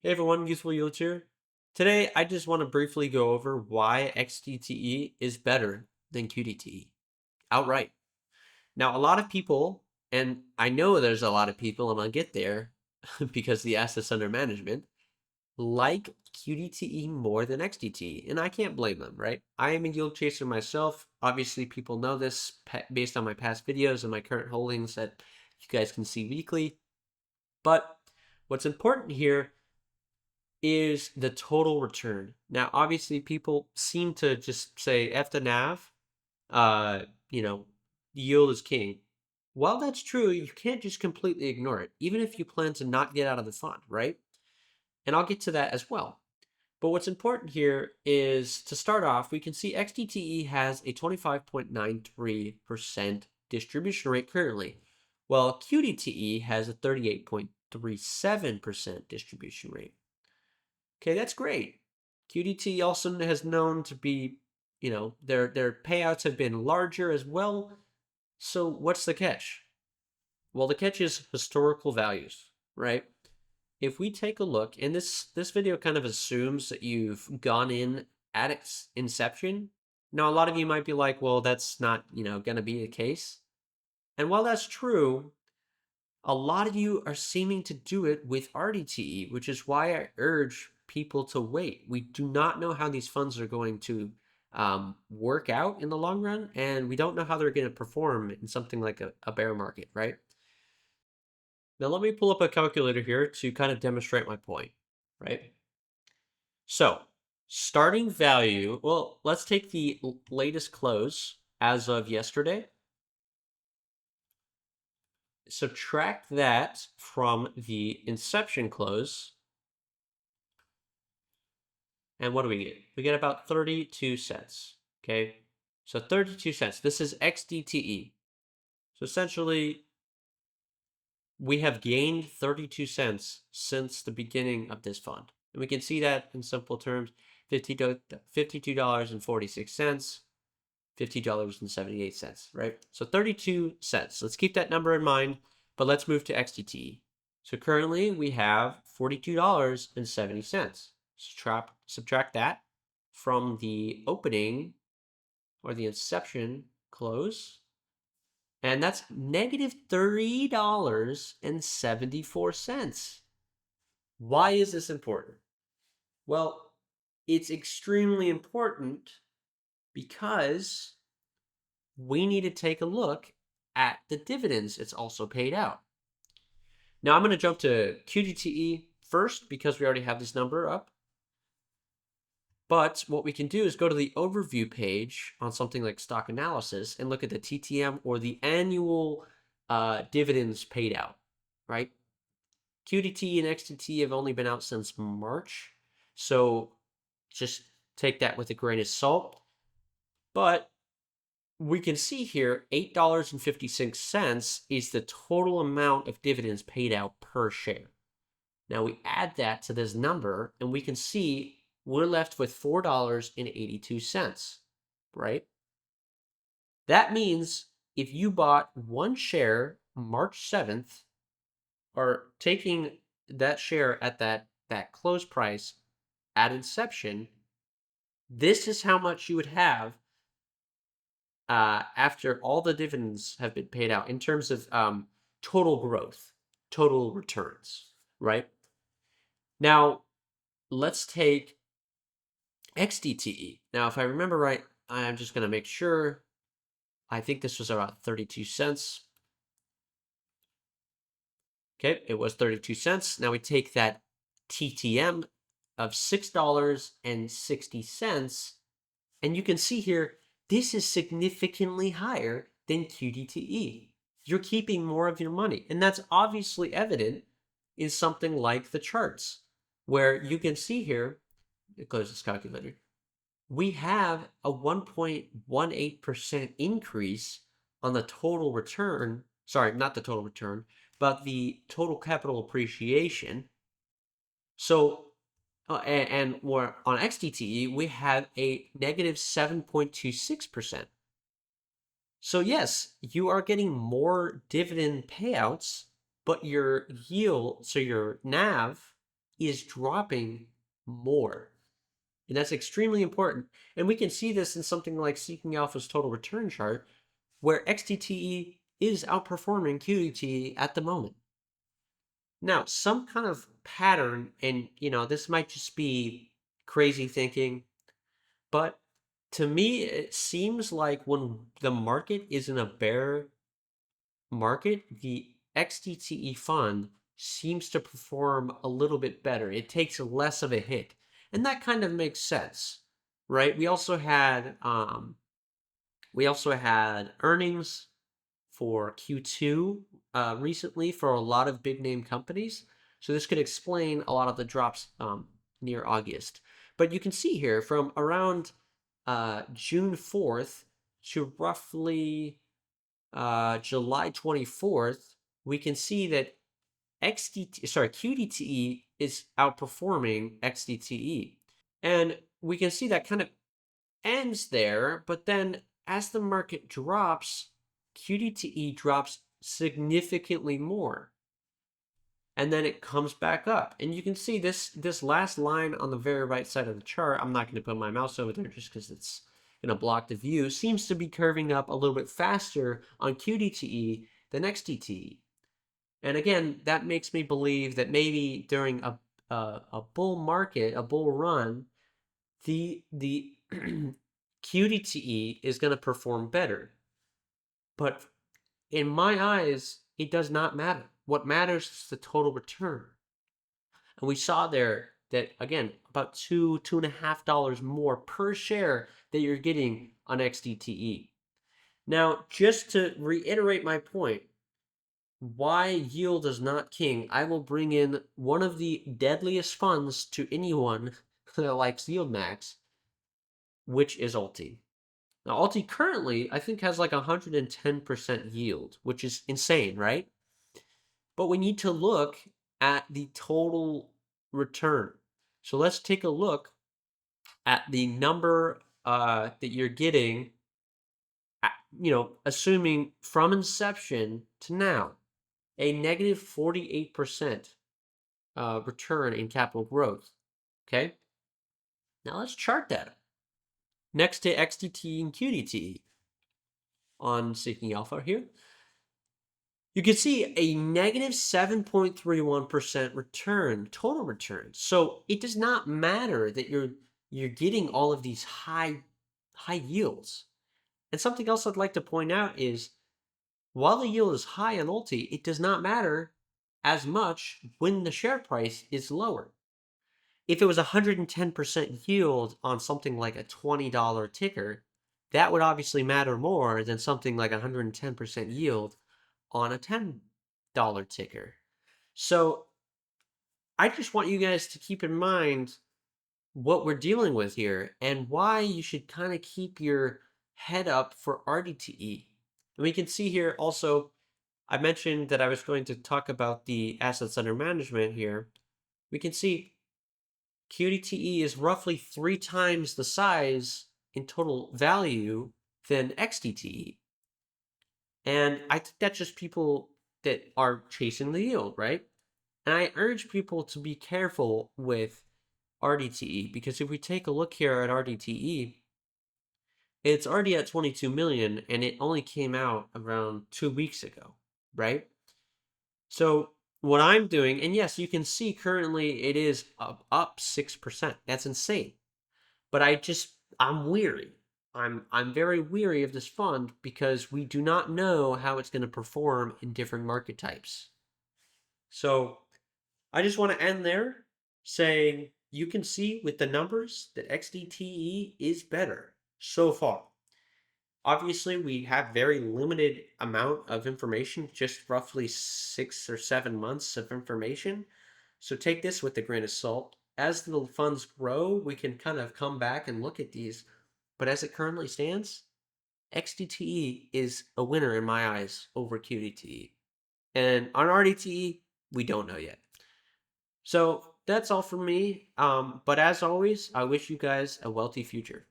Hey everyone, Useful Yields here. Today, I just want to briefly go over why Xdte is better than Qdte outright. Now, a lot of people, and I know there's a lot of people, and I'll get there because the assets under management like Qdte more than Xdte, and I can't blame them, right? I am a yield chaser myself. Obviously, people know this based on my past videos and my current holdings that you guys can see weekly. But what's important here is the total return. Now, obviously, people seem to just say F the NAV, uh, you know, yield is king. While that's true, you can't just completely ignore it, even if you plan to not get out of the fund, right? And I'll get to that as well. But what's important here is to start off, we can see XDTE has a 25.93% distribution rate currently, while QDTE has a 38.37% distribution rate. Okay, that's great. Qdte also has known to be, their payouts have been larger as well. So what's the catch? Well, the catch is historical values, right? If we take a look, and this video kind of assumes that you've gone in at its inception. Now, a lot of you might be like, well, that's not, going to be the case. And while that's true, a lot of you are seeming to do it with RDTE, which is why I urge people to wait. We do not know how these funds are going to work out in the long run, and we don't know how they're going to perform in something like a bear market, right? Now, let me pull up a calculator here to kind of demonstrate my point, right? So, starting value, well, let's take the latest close as of yesterday. Subtract that from the inception close. And what do we get? We get about 32 cents. Okay. So 32 cents. This is XDTE. So essentially, we have gained 32 cents since the beginning of this fund. And we can see that in simple terms, $52.46, $50.78, right? So 32 cents. Let's keep that number in mind, but let's move to XDT. So currently we have $42.70. Subtract that from the opening or the inception close, and that's negative $30.74. Why is this important? Well, it's extremely important because we need to take a look at the dividends it's also paid out. Now I'm going to jump to QDTE first because we already have this number up. But what we can do is go to the overview page on something like stock analysis and look at the TTM or the annual dividends paid out, right? QDT and XDT have only been out since March. So just take that with a grain of salt. But we can see here $8.56 is the total amount of dividends paid out per share. Now we add that to this number and we can see we're left with $4.82, right? That means if you bought one share March 7th, or taking that share at that close price at inception, this is how much you would have after all the dividends have been paid out in terms of total growth, total returns, right? Now, let's take XDTE. Now, if I remember right, I'm just going to make sure. I think this was about 32 cents. Okay, it was 32 cents. Now we take that TTM of $6.60, and you can see here, this is significantly higher than QDTE. You're keeping more of your money, and that's obviously evident in something like the charts, where you can see here, close this calculator, we have a 1.18% increase on the total return. Sorry, not the total return, but the total capital appreciation. So, and we're on XDTE, we have a negative 7.26%. So yes, you are getting more dividend payouts, but your yield, so your NAV is dropping more. And that's extremely important. And we can see this in something like Seeking Alpha's total return chart, where Xdte is outperforming Qdte at the moment. Now, some kind of pattern, and this might just be crazy thinking, but to me, it seems like when the market is in a bear market, the Xdte fund seems to perform a little bit better. It takes less of a hit. And that kind of makes sense, right? We also had earnings for Q2 recently for a lot of big name companies. So this could explain a lot of the drops near August. But you can see here from around June 4th to roughly July 24th, we can see that Qdte is outperforming Xdte. And we can see that kind of ends there, but then as the market drops, Qdte drops significantly more. And then it comes back up. And you can see this last line on the very right side of the chart, I'm not going to put my mouse over there just because it's going to block the view, seems to be curving up a little bit faster on Qdte than Xdte. And again, that makes me believe that maybe during a bull market, a bull run, the Qdte is going to perform better. But in my eyes, it does not matter. What matters is the total return. And we saw there that, again, about $2.5 more per share that you're getting on Xdte. Now, just to reiterate my point, why yield is not king, I will bring in one of the deadliest funds to anyone that likes yield max, which is Alti. Now, Alti currently, I think, has like 110% yield, which is insane, right? But we need to look at the total return. So let's take a look at the number that you're getting, assuming from inception to now, a negative 48% return in capital growth. Okay? Now let's chart that next to Xdte and Qdte on Seeking Alpha here. You can see a negative 7.31% return, total return. So it does not matter that you're getting all of these high yields. And something else I'd like to point out is while the yield is high on Ulti, it does not matter as much when the share price is lower. If it was 110% yield on something like a $20 ticker, that would obviously matter more than something like 110% yield on a $10 ticker. So I just want you guys to keep in mind what we're dealing with here and why you should kind of keep your head up for RDTE. And we can see here also, I mentioned that I was going to talk about the assets under management here. We can see Qdte is roughly 3 times the size in total value than Xdte. And I think that's just people that are chasing the yield, right? And I urge people to be careful with RDTE because if we take a look here at RDTE, it's already at 22 million and it only came out around 2 weeks ago, right? So what I'm doing, and yes, you can see currently it is up 6%. That's insane. But I'm weary. I'm very weary of this fund because we do not know how it's going to perform in different market types. So I just want to end there saying you can see with the numbers that Xdte is better so far. Obviously, we have very limited amount of information, just roughly 6 or 7 months of information. So take this with a grain of salt. As the funds grow, we can kind of come back and look at these. But as it currently stands, Xdte is a winner in my eyes over Qdte. And on RDTE, we don't know yet. So that's all from me. But as always, I wish you guys a wealthy future.